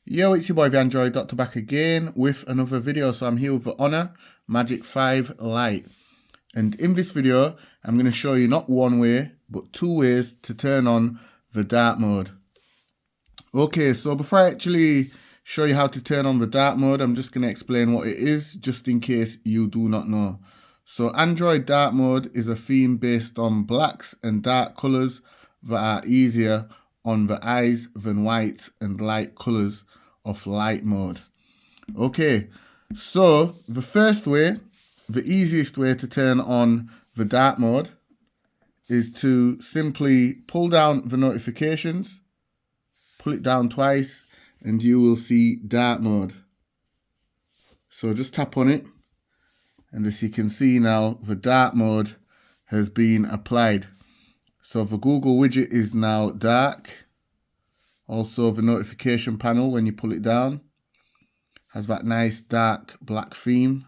Yo, it's your boy the Android Doctor back again with another video. So I'm here with the Honor Magic 5 Lite. And in this video, I'm going to show you not one way, but two ways to turn on the dark mode. Okay, so before I actually show you how to turn on the dark mode, I'm just going to explain what it is, just in case you do not know. So Android dark mode is a theme based on blacks and dark colors that are easier on the eyes than white and light colors of light mode. Okay, so the first way, the easiest way to turn on the dark mode is to simply pull down the notifications, pull it down twice, and you will see dark mode. So just tap on it, and as you can see now, the dark mode has been applied. So the Google widget is now dark. Also, the notification panel, when you pull it down, has that nice dark black theme.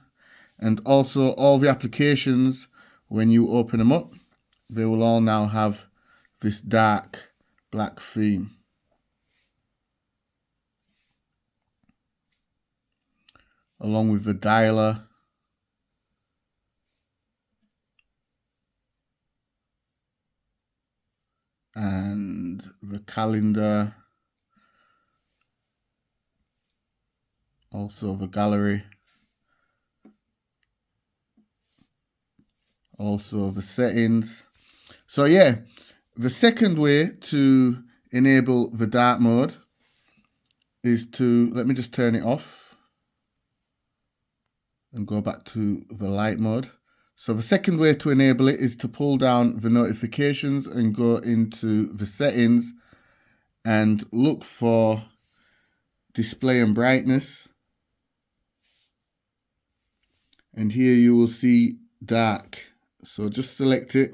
And also, all the applications, when you open them up, they will all now have this dark black theme. Along with the dialer. And the calendar. Also the gallery. Also the settings. So yeah, the second way to enable the dark mode is to, let me just turn it off and go back to the light mode. So the second way to enable it is to pull down the notifications and go into the settings and look for display and brightness. And here you will see dark. So just select it.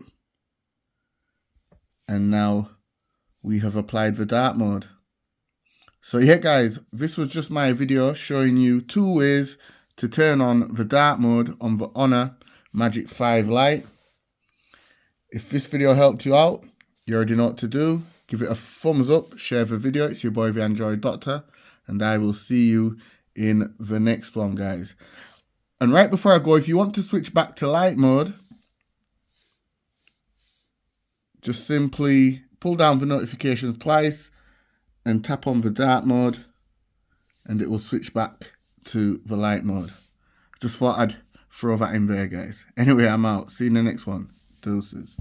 And now we have applied the dark mode. So yeah guys, this was just my video showing you two ways to turn on the dark mode on the Honor Magic 5 Lite. If this video helped you out, you already know what to do. Give it a thumbs up, share the video. It's your boy the Android Doctor, and I will see you in the next one, guys. And right before I go, if you want to switch back to light mode, just simply pull down the notifications twice and tap on the dark mode, and it will switch back to the light mode. Just thought I'd throw that in there, guys. Anyway, I'm out. See you in the next one. Deuces.